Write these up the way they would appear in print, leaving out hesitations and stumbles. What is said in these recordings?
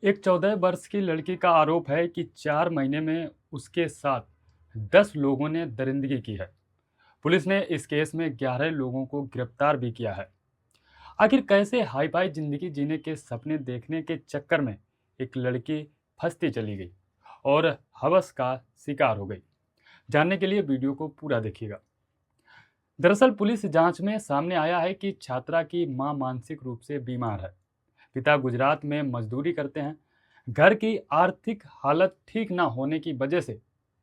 एक 14 वर्ष की लड़की का आरोप है कि 4 महीने में उसके साथ 10 लोगों ने दरिंदगी की है। पुलिस ने इस केस में 11 लोगों को गिरफ्तार भी किया है। आखिर कैसे हाई फाई जिंदगी जीने के सपने देखने के चक्कर में एक लड़की फंसती चली गई और हवस का शिकार हो गई। जानने के लिए वीडियो को पूरा देखिएगा। दरअसल पुलिस जांच में सामने आया है कि छात्रा की मां मानसिक रूप से बीमार है। पिता गुजरात में मजदूरी करते हैं। घर की आर्थिक हालत ठीक ना होने की वजह से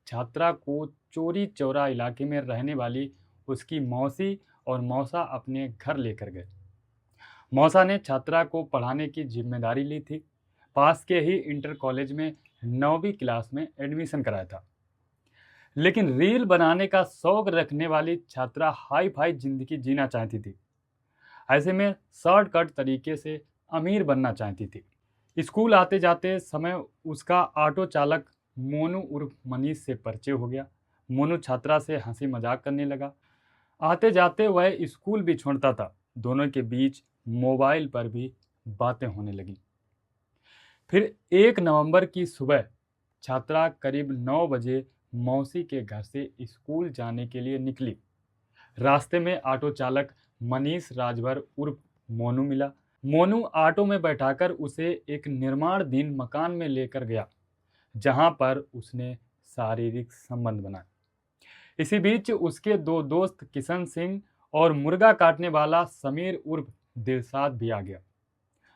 छात्रा को चोरी चौरा इलाके में रहने वाली उसकी मौसी और मौसा अपने घर लेकर गए। मौसा ने छात्रा को पढ़ाने की जिम्मेदारी ली थी। पास के ही इंटर कॉलेज में 9वीं क्लास में एडमिशन कराया था। लेकिन रील बनाने का शौक रखने वाली छात्रा हाई फाई जिंदगी जीना चाहती थी। ऐसे में शॉर्टकट तरीके से अमीर बनना चाहती थी। स्कूल आते जाते समय उसका ऑटो चालक मोनू उर्फ मनीष से परिचय हो गया। मोनू छात्रा से हंसी मजाक करने लगा। आते जाते वह स्कूल भी छोड़ता था। दोनों के बीच मोबाइल पर भी बातें होने लगी। फिर 1 नवंबर की सुबह छात्रा करीब 9 बजे मौसी के घर से स्कूल जाने के लिए निकली। रास्ते में ऑटो चालक मनीष राजभर उर्फ मोनू मिला। मोनू ऑटो में बैठाकर उसे एक निर्माणाधीन मकान में लेकर गया, जहां पर उसने शारीरिक संबंध बनाए। इसी बीच उसके दो दोस्त किशन सिंह और मुर्गा काटने वाला समीर उर्फ दिलसाद भी आ गया।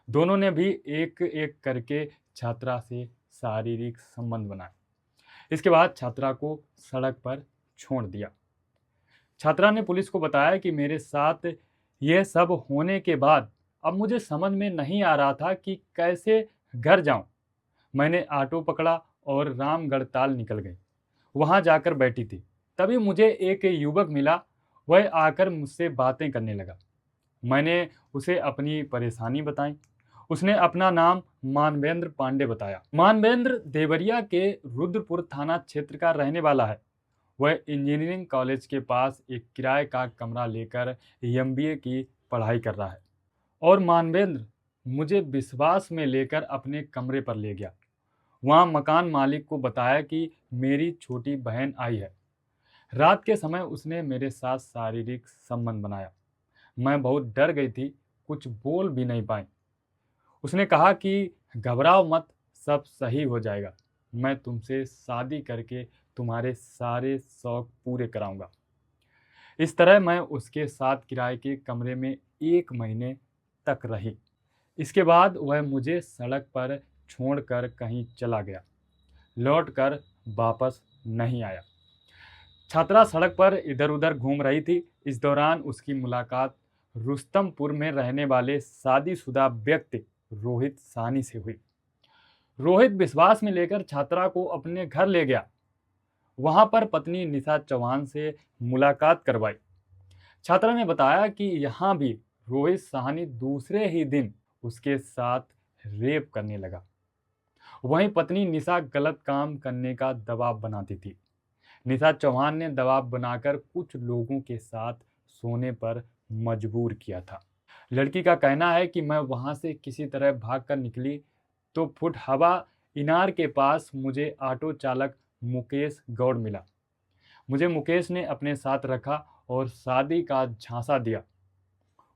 दोनों ने भी एक एक करके छात्रा से शारीरिक संबंध बनाए। इसके बाद छात्रा को सड़क पर छोड़ दिया। छात्रा ने पुलिस को बताया कि मेरे साथ यह सब होने के बाद अब मुझे समझ में नहीं आ रहा था कि कैसे घर जाऊं। मैंने ऑटो पकड़ा और रामगढ़ ताल निकल गई। वहां जाकर बैठी थी। तभी मुझे एक युवक मिला। वह आकर मुझसे बातें करने लगा। मैंने उसे अपनी परेशानी बताई। उसने अपना नाम मानवेंद्र पांडे बताया। मानवेंद्र देवरिया के रुद्रपुर थाना क्षेत्र का रहने वाला है। वह इंजीनियरिंग कॉलेज के पास एक किराए का कमरा लेकर एमबीए की पढ़ाई कर रहा है। और मानवेंद्र मुझे विश्वास में लेकर अपने कमरे पर ले गया। वहां मकान मालिक को बताया कि मेरी छोटी बहन आई है। रात के समय उसने मेरे साथ शारीरिक संबंध बनाया। मैं बहुत डर गई थी, कुछ बोल भी नहीं पाई। उसने कहा कि घबराओ मत, सब सही हो जाएगा। मैं तुमसे शादी करके तुम्हारे सारे शौक पूरे कराऊंगा। इस तरह मैं उसके साथ किराए के कमरे में 1 महीने तक रही। इसके बाद वह मुझे सड़क पर छोड़कर कहीं चला गया। लौटकर वापस नहीं आया। छात्रा सड़क पर इधर उधर घूम रही थी। इस दौरान उसकी मुलाकात रुस्तमपुर में रहने वाले शादीशुदा व्यक्ति रोहित साहनी से हुई। रोहित विश्वास में लेकर छात्रा को अपने घर ले गया। वहां पर पत्नी निशा चौहान से मुलाकात करवाई। छात्रा ने बताया कि यहाँ भी रोहित साहनी दूसरे ही दिन उसके साथ रेप करने लगा। वहीं पत्नी निशा गलत काम करने का दबाव बनाती थी। निशा चौहान ने दबाव बनाकर कुछ लोगों के साथ सोने पर मजबूर किया था। लड़की का कहना है कि मैं वहां से किसी तरह भागकर निकली तो फुट हवा इनार के पास मुझे ऑटो चालक मुकेश गौड़ मिला। मुझे मुकेश ने अपने साथ रखा और शादी का झांसा दिया।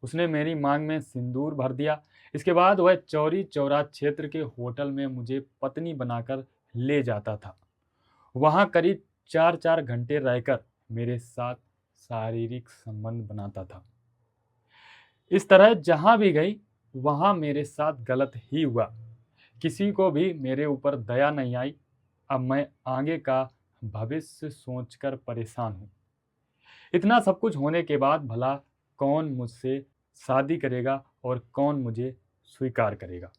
उसने मेरी मांग में सिंदूर भर दिया। इसके बाद वह चौरी चौरा क्षेत्र के होटल में मुझे पत्नी बनाकर ले जाता था। वहां करीब 4-4 घंटे रहकर मेरे साथ शारीरिक संबंध बनाता था। इस तरह जहां भी गई वहां मेरे साथ गलत ही हुआ। किसी को भी मेरे ऊपर दया नहीं आई। अब मैं आगे का भविष्य सोचकर परेशान हूँ। इतना सब कुछ होने के बाद भला कौन मुझसे शादी करेगा और कौन मुझे स्वीकार करेगा?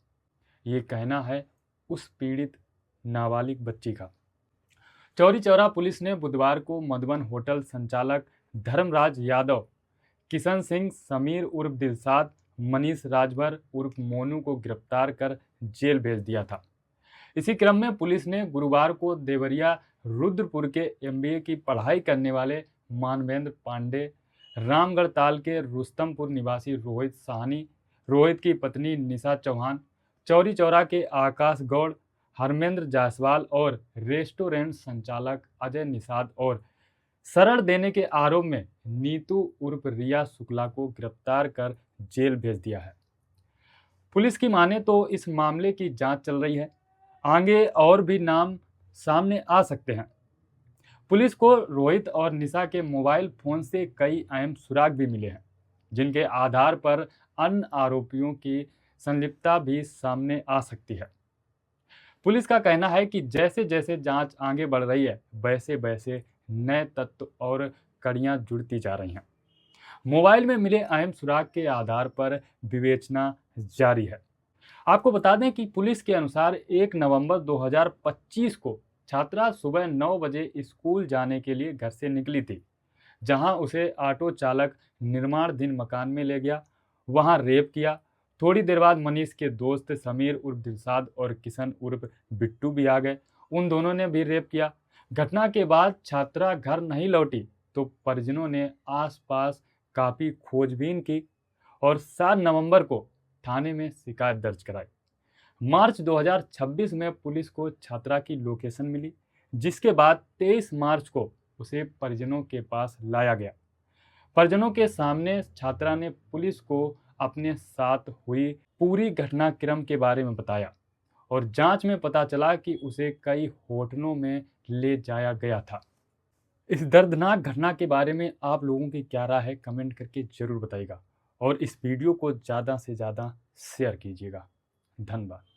ये कहना है उस पीड़ित नाबालिग बच्ची का। चौरी चौरा पुलिस ने बुधवार को मधुबन होटल संचालक धर्मराज यादव, किशन सिंह, समीर उर्फ दिलसाद, मनीष राजभर उर्फ मोनू को गिरफ्तार कर जेल भेज दिया था। इसी क्रम में पुलिस ने गुरुवार को देवरिया रुद्रपुर के एमबीए की पढ़ाई करने वाले मानवेंद्र पांडे, रामगढ़ ताल के रुस्तमपुर निवासी रोहित साहनी, रोहित की पत्नी निशा चौहान, चौरी चौरा के आकाश गौड़, हरमेंद्र जायसवाल और रेस्टोरेंट संचालक अजय निषाद और शरण देने के आरोप में नीतू उर्फ रिया शुक्ला को गिरफ्तार कर जेल भेज दिया है। पुलिस की माने तो इस मामले की जांच चल रही है, आगे और भी नाम सामने आ सकते हैं। पुलिस को रोहित और निशा के मोबाइल फोन से कई अहम सुराग भी मिले हैं, जिनके आधार पर अन्य आरोपियों की संलिप्तता भी सामने आ सकती है। पुलिस का कहना है कि जैसे जैसे जांच आगे बढ़ रही है, वैसे वैसे नए तत्व और कड़ियां जुड़ती जा रही हैं। मोबाइल में मिले अहम सुराग के आधार पर विवेचना जारी है। आपको बता दें कि पुलिस के अनुसार 1 नवंबर 2025 को छात्रा सुबह 9 बजे स्कूल जाने के लिए घर से निकली थी, जहां उसे ऑटो चालक निर्माणाधीन मकान में ले गया, वहां रेप किया। थोड़ी देर बाद मनीष के दोस्त समीर उर्फ दिलशाद और किशन उर्फ बिट्टू भी आ गए, उन दोनों ने भी रेप किया। घटना के बाद छात्रा घर नहीं लौटी तो परिजनों ने आसपास काफ़ी खोजबीन की और 7 नवंबर को थाने में शिकायत दर्ज कराई। मार्च 2026 में पुलिस को छात्रा की लोकेशन मिली, जिसके बाद 23 मार्च को उसे परिजनों के पास लाया गया। परिजनों के सामने छात्रा ने पुलिस को अपने साथ हुई पूरी घटनाक्रम के बारे में बताया और जांच में पता चला कि उसे कई होटलों में ले जाया गया था। इस दर्दनाक घटना के बारे में आप लोगों की क्या राय है, कमेंट करके ज़रूर बताइएगा और इस वीडियो को ज़्यादा से ज़्यादा शेयर कीजिएगा। धन्यवाद।